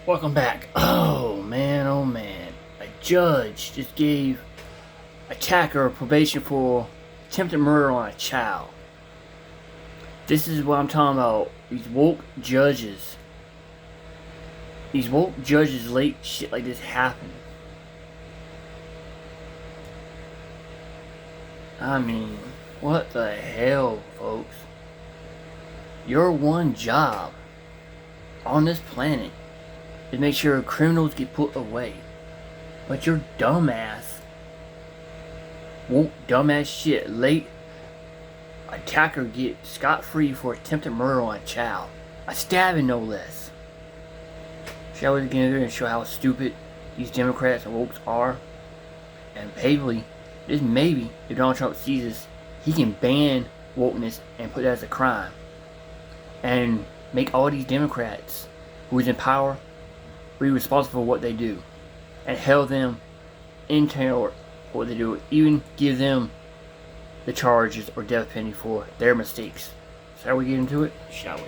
Welcome back. Oh man. A judge just gave attacker probation for attempted murder on a child. This is what I'm talking about. These woke judges. These woke judges let shit like this happen. I mean, what the hell, folks? Your one job on this planet is make sure criminals get put away. But your dumbass won't dumbass shit let attacker get scot-free for attempted murder on a child. A stabbing, no less. Shall we get together and show how stupid these Democrats and wokes are? And maybe, if Donald Trump sees this, he can ban wokeness and put that as a crime. And make all these Democrats who is in power be responsible for what they do. And held them in court for what they do. Even give them the charges or death penalty for their mistakes. Shall we get into it? Shall we?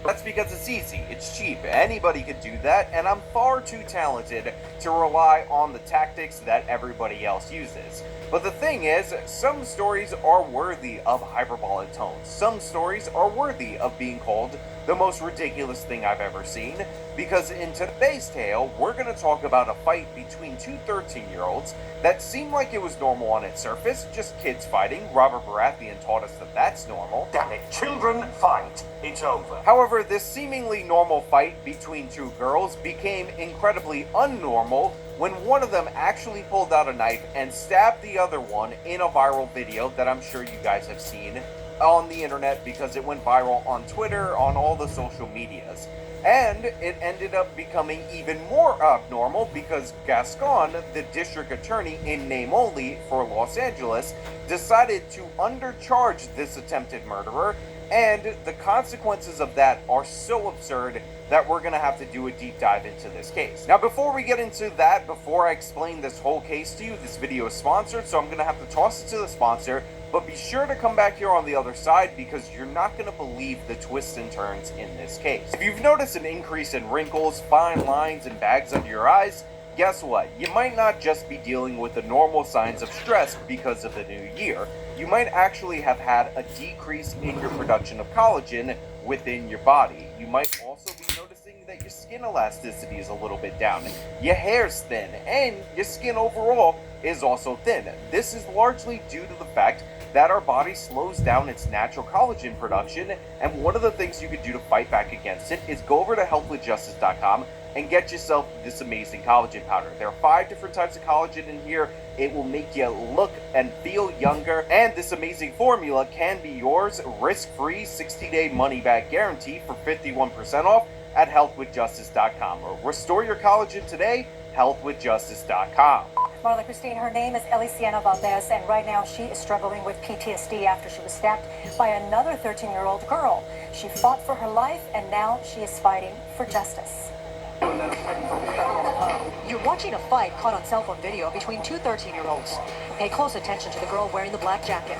That's because it's easy, it's cheap, anybody could do that, and I'm far too talented to rely on the tactics that everybody else uses. But the thing is, some stories are worthy of hyperbolic tones. Some stories are worthy of being called the most ridiculous thing I've ever seen, because in today's tale, we're going to talk about a fight between two 13-year-olds that seemed like it was normal on its surface, just kids fighting. Robert Baratheon taught us that that's normal. Damn it, children fight. It's over. However, this seemingly normal fight between two girls became incredibly unnormal when one of them actually pulled out a knife and stabbed the other one in a viral video that I'm sure you guys have seen on the internet because it went viral on Twitter, on all the social medias. And it ended up becoming even more abnormal because Gascon, the district attorney in name only for Los Angeles, decided to undercharge this attempted murderer, and the consequences of that are so absurd that we're going to have to do a deep dive into this case. Now, before we get into that, before I explain this whole case to you, this video is sponsored, so I'm going to have to toss it to the sponsor. But be sure to come back here on the other side because you're not going to believe the twists and turns in this case. If you've noticed an increase in wrinkles, fine lines, and bags under your eyes, guess what? You might not just be dealing with the normal signs of stress because of the new year. You might actually have had a decrease in your production of collagen within your body. You might also be noticing that your skin elasticity is a little bit down, your hair's thin, and your skin overall is also thin. This is largely due to the fact that our body slows down its natural collagen production, and one of the things you can do to fight back against it is go over to healthwithjustice.com and get yourself this amazing collagen powder. There are 5 different types of collagen in here. It will make you look and feel younger, and this amazing formula can be yours risk-free 60-day money-back guarantee for 51% off at healthwithjustice.com. Restore your collagen today, healthwithjustice.com. Marla Christine, her name is Elisiana Valdez, and right now she is struggling with PTSD after she was stabbed by another 13-year-old girl. She fought for her life, and now she is fighting for justice. You're watching a fight caught on cell phone video between two 13-year-olds. Pay close attention to the girl wearing the black jacket.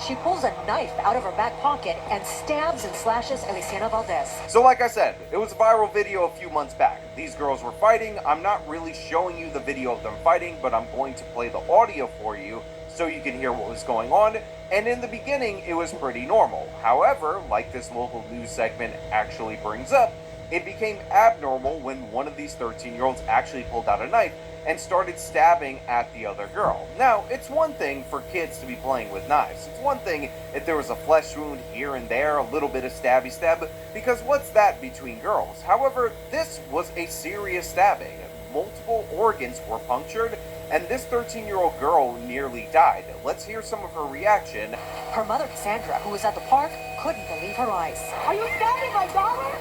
She pulls a knife out of her back pocket and stabs and slashes Elisiana Valdez. So like I said, it was a viral video a few months back. These girls were fighting. I'm not really showing you the video of them fighting, but I'm going to play the audio for you so you can hear what was going on. And in the beginning, it was pretty normal. However, like this local news segment actually brings up, it became abnormal when one of these 13-year-olds actually pulled out a knife and started stabbing at the other girl. Now, it's one thing for kids to be playing with knives. It's one thing if there was a flesh wound here and there, a little bit of stabby stab, because what's that between girls? However, this was a serious stabbing. Multiple organs were punctured, and this 13-year-old girl nearly died. Let's hear some of her reaction. Her mother, Cassandra, who was at the park, couldn't believe her eyes. Are you stabbing my daughter?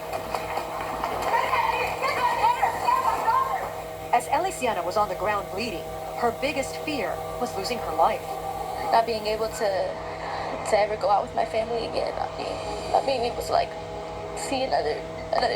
As Elisiana was on the ground bleeding, her biggest fear was losing her life. Not being able to ever go out with my family again, not being able to see another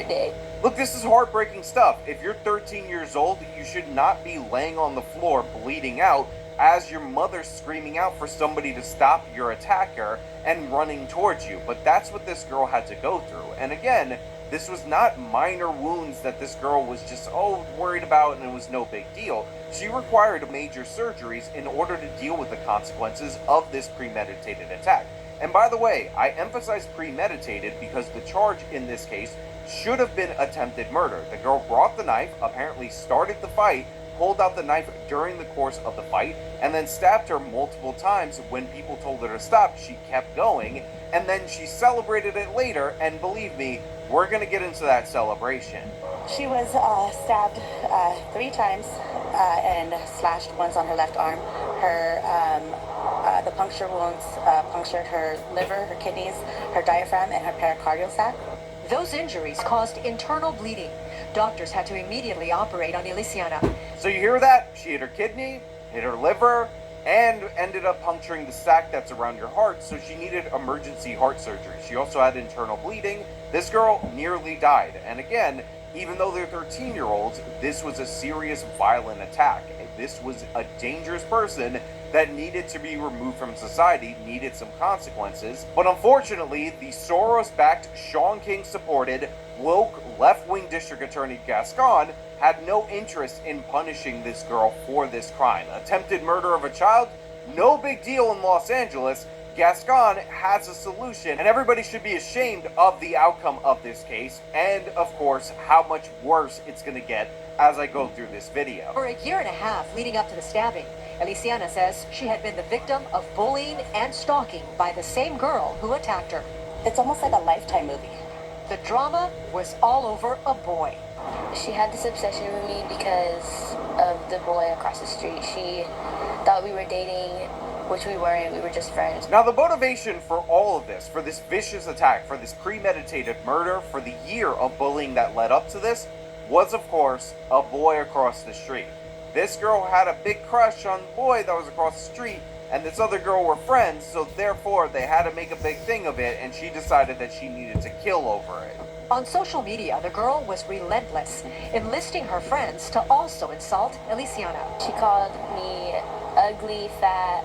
day. Look, this is heartbreaking stuff. If you're 13 years old, you should not be laying on the floor bleeding out as your mother's screaming out for somebody to stop your attacker and running towards you. But that's what this girl had to go through. And again, This was not minor wounds that this girl was just, worried about and it was no big deal. She required major surgeries in order to deal with the consequences of this premeditated attack. And by the way, I emphasize premeditated because the charge in this case should have been attempted murder. The girl brought the knife, apparently started the fight, pulled out the knife during the course of the fight, and then stabbed her multiple times. When people told her to stop, she kept going, and then she celebrated it later, and believe me, we're gonna get into that celebration. She was stabbed 3 times and slashed once on her left arm. The puncture wounds punctured her liver, her kidneys, her diaphragm, and her pericardial sac. Those injuries caused internal bleeding. Doctors had to immediately operate on Elisiana. So you hear that? She hit her kidney, hit her liver, and ended up puncturing the sac that's around your heart, so she needed emergency heart surgery. She also had internal bleeding. This girl nearly died. And again, even though they're 13-year-olds, this was a serious violent attack. This was a dangerous person that needed to be removed from society, needed some consequences. But unfortunately, the Soros-backed, Shaun King-supported, woke, left-wing District Attorney Gascon had no interest in punishing this girl for this crime. Attempted murder of a child? No big deal in Los Angeles. Gascon has a solution, and everybody should be ashamed of the outcome of this case, and of course, how much worse it's gonna get as I go through this video. For a year and a half leading up to the stabbing, Elisiana says she had been the victim of bullying and stalking by the same girl who attacked her. It's almost like a Lifetime movie. The drama was all over a boy. She had this obsession with me because of the boy across the street. She thought we were dating, which we weren't. We were just friends. Now, the motivation for all of this, for this vicious attack, for this premeditated murder, for the year of bullying that led up to this, was, of course, a boy across the street. This girl had a big crush on the boy that was across the street, and this other girl were friends, so therefore they had to make a big thing of it, and she decided that she needed to kill over it. On social media, the girl was relentless, enlisting her friends to also insult Elisiana. She called me ugly, fat.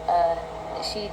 She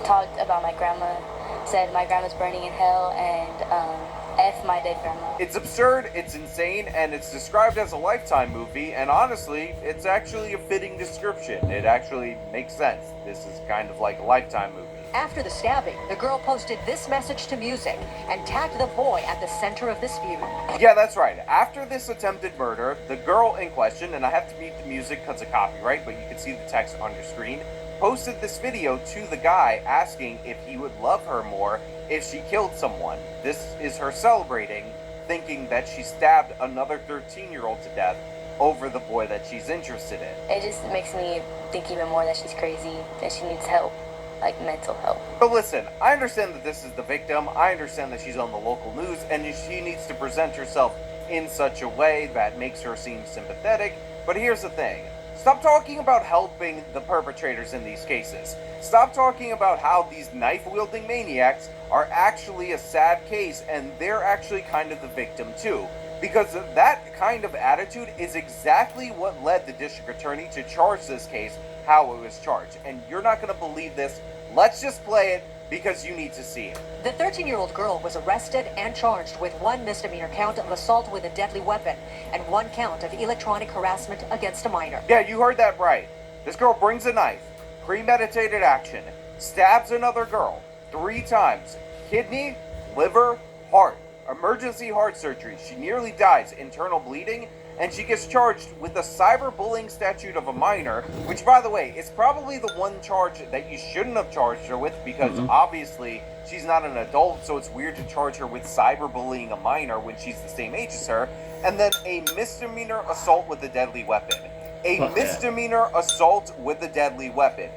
talked about my grandma, said my grandma's burning in hell, and F my dead grandma. It's absurd, it's insane, and it's described as a Lifetime movie, and honestly, it's actually a fitting description. It actually makes sense. This is kind of like a Lifetime movie. After the stabbing, the girl posted this message to music and tagged the boy at the center of this feud. Yeah, that's right. After this attempted murder, the girl in question, and I have to mute the music because of copyright, but you can see the text on your screen, posted this video to the guy asking if he would love her more if she killed someone. This is her celebrating, thinking that she stabbed another 13-year-old to death over the boy that she's interested in. It just makes me think even more that she's crazy, that she needs help, like mental help. But listen, I understand that this is the victim. I understand that she's on the local news and she needs to present herself in such a way that makes her seem sympathetic. But here's the thing. Stop talking about helping the perpetrators in these cases. Stop talking about how these knife-wielding maniacs are actually a sad case and they're actually kind of the victim too. Because that kind of attitude is exactly what led the district attorney to charge this case how it was charged. And you're not going to believe this. Let's just play it because you need to see it. The 13-year-old girl was arrested and charged with 1 misdemeanor count of assault with a deadly weapon and 1 count of electronic harassment against a minor. Yeah, you heard that right. This girl brings a knife, premeditated action, stabs another girl 3 times, kidney, liver, heart, emergency heart surgery. She nearly dies, internal bleeding, and she gets charged with the cyberbullying statute of a minor, which, by the way, is probably the one charge that you shouldn't have charged her with, because obviously she's not an adult, so it's weird to charge her with cyberbullying a minor when she's the same age as her. And then a misdemeanor assault with a deadly weapon. A misdemeanor assault with a deadly weapon.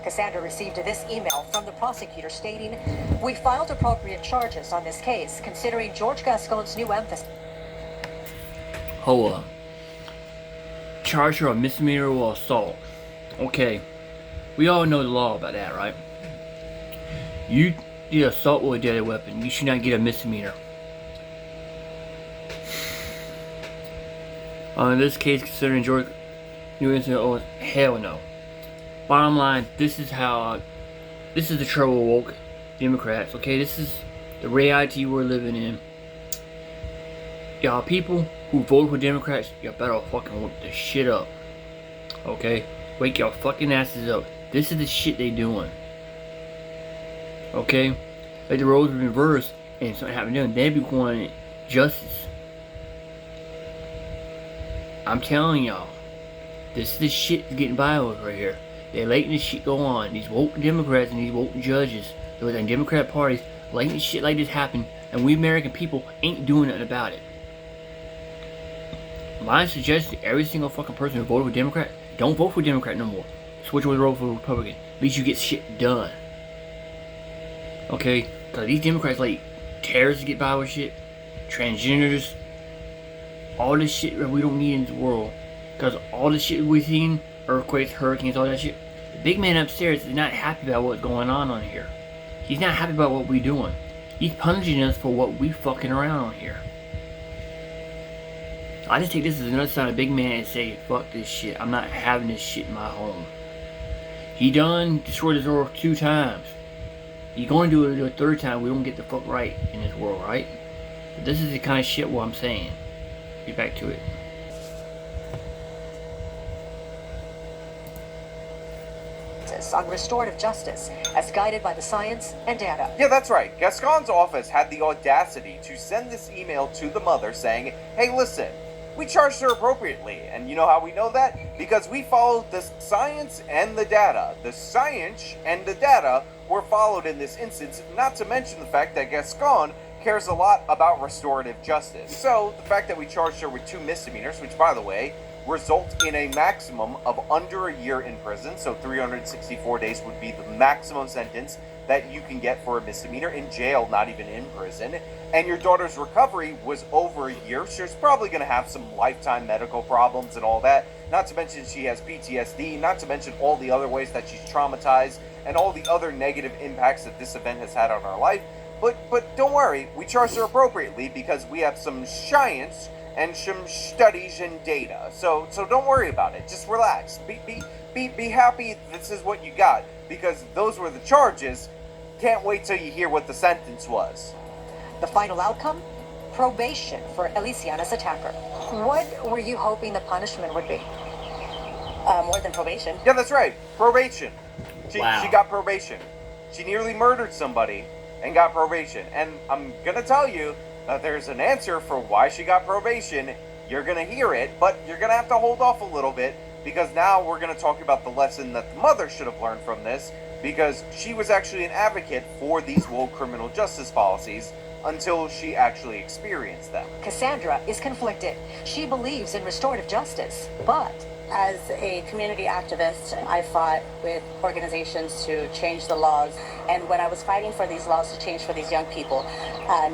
Cassandra received this email from the prosecutor stating, "We filed appropriate charges on this case, considering George Gascon's new emphasis." Hold up. Charge her a misdemeanor or assault. Okay. We all know the law about that, right? You did assault with a deadly weapon. You should not get a misdemeanor. In this case, considering George new incident, oh hell no. Bottom line, this is the trouble woke Democrats, okay? This is the reality we're living in. Y'all people who vote for Democrats, y'all better fucking wake the shit up. Okay? Wake y'all fucking asses up. This is the shit they doing. Okay? Like the roles reversed and something happened to them, they be wanting justice. I'm telling y'all, this is the shit that's getting violent right here. They're letting this shit go on. These woke Democrats and these woke judges, those like Democrat parties, letting shit like this happen, and we American people ain't doing nothing about it. My suggestion to every single fucking person who voted for Democrat, don't vote for Democrat no more. Switch over to vote for Republican. At least you get shit done. Okay? Because these Democrats like terrorists get by with shit, transgenders, all this shit that we don't need in this world. Because all the shit we've seen, earthquakes, hurricanes, all that shit, the big man upstairs is not happy about what's going on here. He's not happy about what we're doing. He's punishing us for what we fucking around on here. I just take this as another sign of big man and say, fuck this shit. I'm not having this shit in my home. He done destroyed his earth 2 times. He's going to do it a 3rd time. We don't get the fuck right in this world, right? But this is the kind of shit what I'm saying. Get back to it. On restorative justice, as guided by the science and data. Yeah, that's right. Gascon's office had the audacity to send this email to the mother saying, hey, listen, we charged her appropriately. And you know how we know that? Because we followed the science and the data. The science and the data were followed in this instance, not to mention the fact that Gascon cares a lot about restorative justice. So, the fact that we charged her with 2 misdemeanors, which, by the way, result in a maximum of under a year in prison, so 364 days would be the maximum sentence that you can get for a misdemeanor in jail, not even in prison. And your daughter's recovery was over a year. She's probably going to have some lifetime medical problems and all that. Not to mention she has PTSD, not to mention all the other ways that she's traumatized and all the other negative impacts that this event has had on her life. But don't worry, we charged her appropriately because we have some science and some studies and data. So don't worry about it. Just relax. Be happy this is what you got, because those were the charges. Can't wait till you hear what the sentence was. The final outcome? Probation for Elisiana's attacker. What were you hoping the punishment would be? More than probation. Yeah, that's right. Probation. She Wow. got probation. She nearly murdered somebody and got probation. And I'm gonna tell you that there's an answer for why she got probation. You're gonna hear it, but you're gonna have to hold off a little bit, because now we're gonna talk about the lesson that the mother should have learned from this, because she was actually an advocate for these woke criminal justice policies until she actually experienced them. Cassandra is conflicted. She believes in restorative justice, but As a community activist, I fought with organizations to change the laws. And when I was fighting for these laws to change for these young people,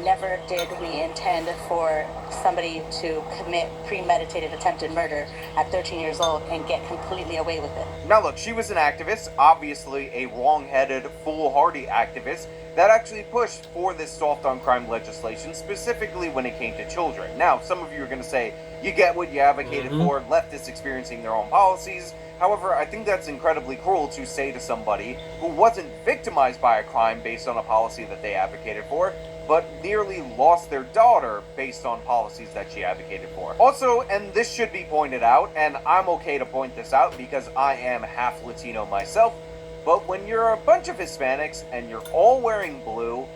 never did we intend for somebody to commit premeditated attempted murder at 13 years old and get completely away with it. Now look, she was an activist, obviously a wrong-headed, foolhardy activist that actually pushed for this soft on crime legislation, specifically when it came to children. Now, some of you are going to say, you get what you advocated for, leftists experiencing their own policies. However, I think that's incredibly cruel to say to somebody who wasn't victimized by a crime based on a policy that they advocated for, but nearly lost their daughter based on policies that she advocated for. Also, and this should be pointed out, and I'm okay to point this out because I am half Latino myself, but when you're a bunch of Hispanics and you're all wearing blue,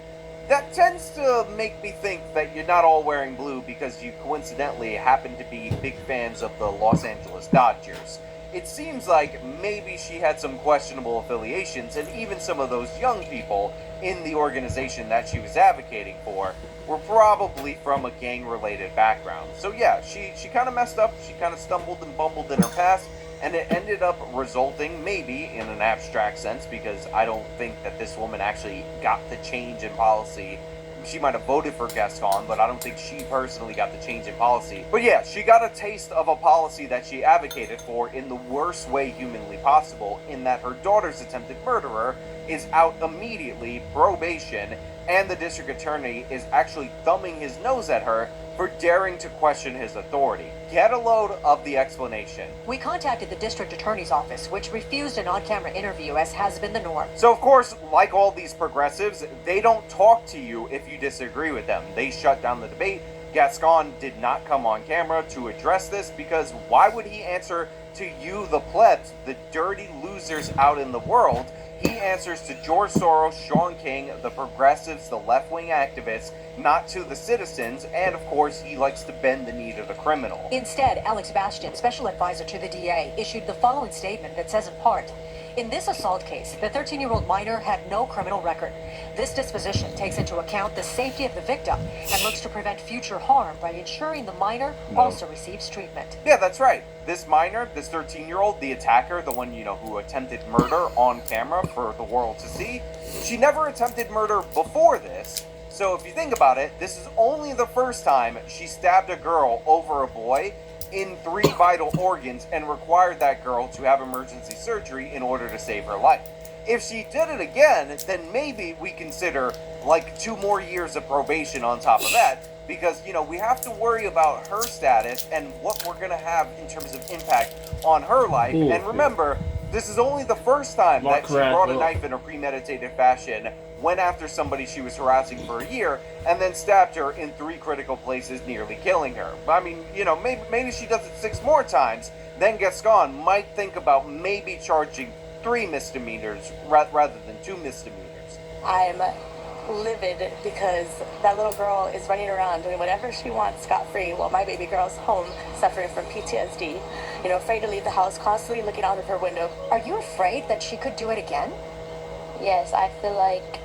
that tends to make me think that you're not all wearing blue because you coincidentally happen to be big fans of the Los Angeles Dodgers. It seems like maybe she had some questionable affiliations, and even some of those young people in the organization that she was advocating for were probably from a gang-related background. So yeah, she kind of messed up, she kind of stumbled and bumbled in her past, and it ended up resulting, maybe in an abstract sense, because I don't think that this woman actually got the change in policy. She might have voted for Gascon, but I don't think she personally got the change in policy. But yeah, she got a taste of a policy that she advocated for in the worst way humanly possible, in that her daughter's attempted murderer is out immediately, probation, and the district attorney is actually thumbing his nose at her for daring to question his authority. Get a load of the explanation. we contacted the district attorney's office, which refused an on-camera interview, as has been the norm. So of course, like all these progressives, they don't talk to you if you disagree with them. They shut down the debate. Gascon did not come on camera to address this because why would he answer to you, the plebs, the dirty losers out in the world? He answers to George Soros, Sean King, the progressives, the left-wing activists, not to the citizens, and of course he likes to bend the knee to the criminal. Instead, Alex Bastian, special advisor to the DA, issued the following statement that says in part, "In this assault case, the 13-year-old minor had no criminal record. This disposition takes into account the safety of the victim and looks to prevent future harm by ensuring the minor also receives treatment." Yeah, that's right. This minor, this 13-year-old, the attacker, the one, who attempted murder on camera for the world to see, she never attempted murder before this. So if you think about it, this is only the first time she stabbed a girl over a boy in 3 vital organs and required that girl to have emergency surgery in order to save her life. If she did it again, then maybe we consider like 2 more years of probation on top of that, because we have to worry about her status and what we're going to have in terms of impact on her life. Ooh, and remember, this is only the first time that she brought a up. knife in a premeditated fashion, went after somebody she was harassing for a year, and then stabbed her in 3 critical places, nearly killing her. I mean, maybe she does it 6 more times, then Gascon might think about maybe charging 3 misdemeanors rather than 2 misdemeanors. I'm livid because that little girl is running around doing whatever she wants scot-free while my baby girl's home suffering from PTSD, afraid to leave the house, constantly looking out of her window. Are you afraid that she could do it again? Yes, I feel like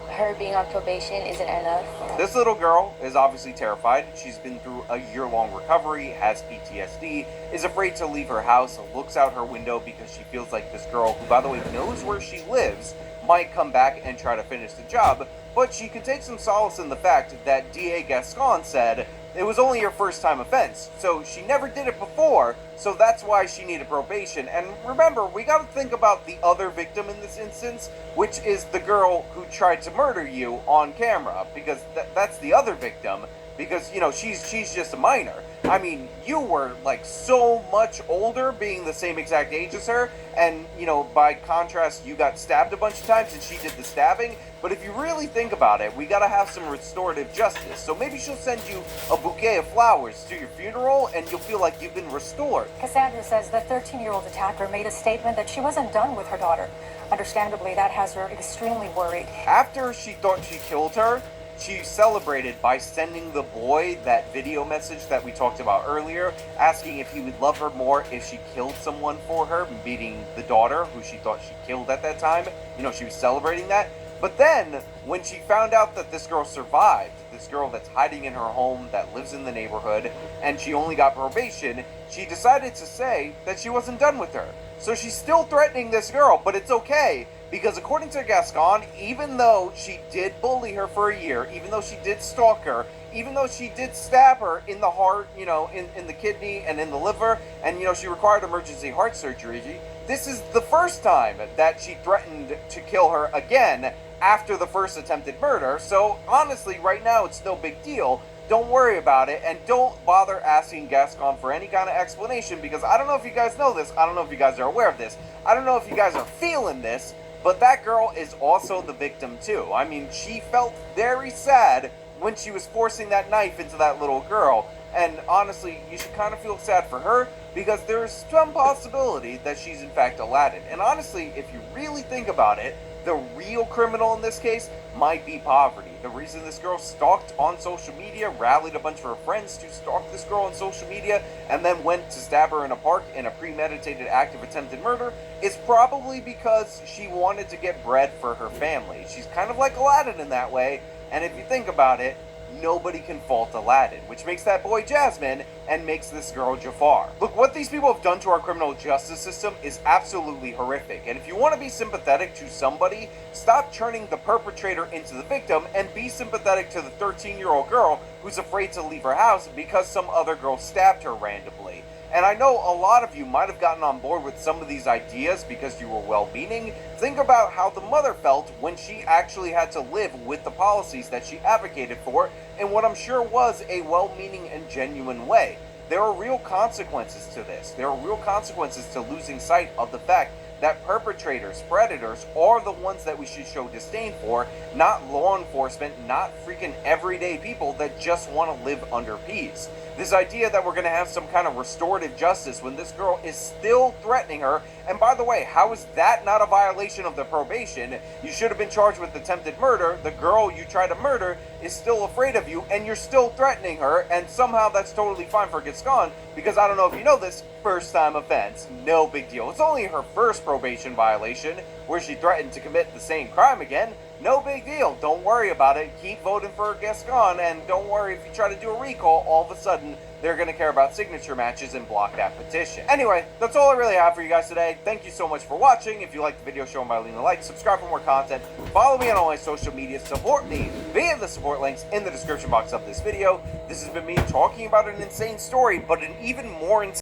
her being on probation isn't enough. This little girl is obviously terrified. She's been through a year-long recovery, has PTSD, is afraid to leave her house, looks out her window because she feels like this girl, who by the way knows where she lives, might come back and try to finish the job, but she can take some solace in the fact that DA Gascon said it was only her first time offense, so she never did it before, so that's why she needed probation. And remember, we gotta think about the other victim in this instance, which is the girl who tried to murder you on camera, because that's the other victim, because, she's just a minor. I mean, you were, like, so much older, being the same exact age as her, and, by contrast, you got stabbed a bunch of times and she did the stabbing. But if you really think about it, we gotta have some restorative justice. So maybe she'll send you a bouquet of flowers to your funeral and you'll feel like you've been restored. Cassandra says the 13-year-old attacker made a statement that she wasn't done with her daughter. Understandably, that has her extremely worried. After she thought she killed her, she celebrated by sending the boy that video message that we talked about earlier, asking if he would love her more if she killed someone for her, beating the daughter, who she thought she killed at that time. She was celebrating that. But then, when she found out that this girl survived, this girl that's hiding in her home, that lives in the neighborhood, and she only got probation, she decided to say that she wasn't done with her. So she's still threatening this girl, but it's okay, because according to Gascon, even though she did bully her for a year, even though she did stalk her, even though she did stab her in the heart, in the kidney and in the liver, and, she required emergency heart surgery, this is the first time that she threatened to kill her again after the first attempted murder. So honestly, right now, it's no big deal. Don't worry about it, and don't bother asking Gascon for any kind of explanation, because I don't know if you guys know this, I don't know if you guys are aware of this, I don't know if you guys are feeling this, but that girl is also the victim too. I mean, she felt very sad when she was forcing that knife into that little girl, and honestly, you should kind of feel sad for her, because there's some possibility that she's in fact Aladdin. And honestly, if you really think about it, the real criminal in this case might be poverty. The reason this girl stalked on social media, rallied a bunch of her friends to stalk this girl on social media, and then went to stab her in a park in a premeditated act of attempted murder, is probably because she wanted to get bread for her family. She's kind of like Aladdin in that way, and if you think about it, nobody can fault Aladdin, which makes that boy Jasmine and makes this girl Jafar. Look, what these people have done to our criminal justice system is absolutely horrific, and if you want to be sympathetic to somebody, stop turning the perpetrator into the victim and be sympathetic to the 13-year-old girl who's afraid to leave her house because some other girl stabbed her randomly. And I know a lot of you might have gotten on board with some of these ideas because you were well-meaning. Think about how the mother felt when she actually had to live with the policies that she advocated for in what I'm sure was a well-meaning and genuine way. there are real consequences to this. There are real consequences to losing sight of the fact that perpetrators, predators, are the ones that we should show disdain for, not law enforcement, not freaking everyday people that just want to live under peace. This idea that we're going to have some kind of restorative justice when this girl is still threatening her, and by the way, how is that not a violation of the probation? You should have been charged with attempted murder. The girl you tried to murder is still afraid of you, and you're still threatening her, and somehow that's totally fine for Gascon, because I don't know if you know this, first time offense, no big deal. It's only her first probation violation, where she threatened to commit the same crime again. No big deal. Don't worry about it. Keep voting for Gascon, and don't worry if you try to do a recall, all of a sudden they're going to care about signature matches and block that petition. Anyway, that's all I really have for you guys today. Thank you so much for watching. If you liked the video, show them by leaving a like, subscribe for more content, follow me on all my social media, support me via the support links in the description box of this video. This has been me talking about an insane story, but an even more insane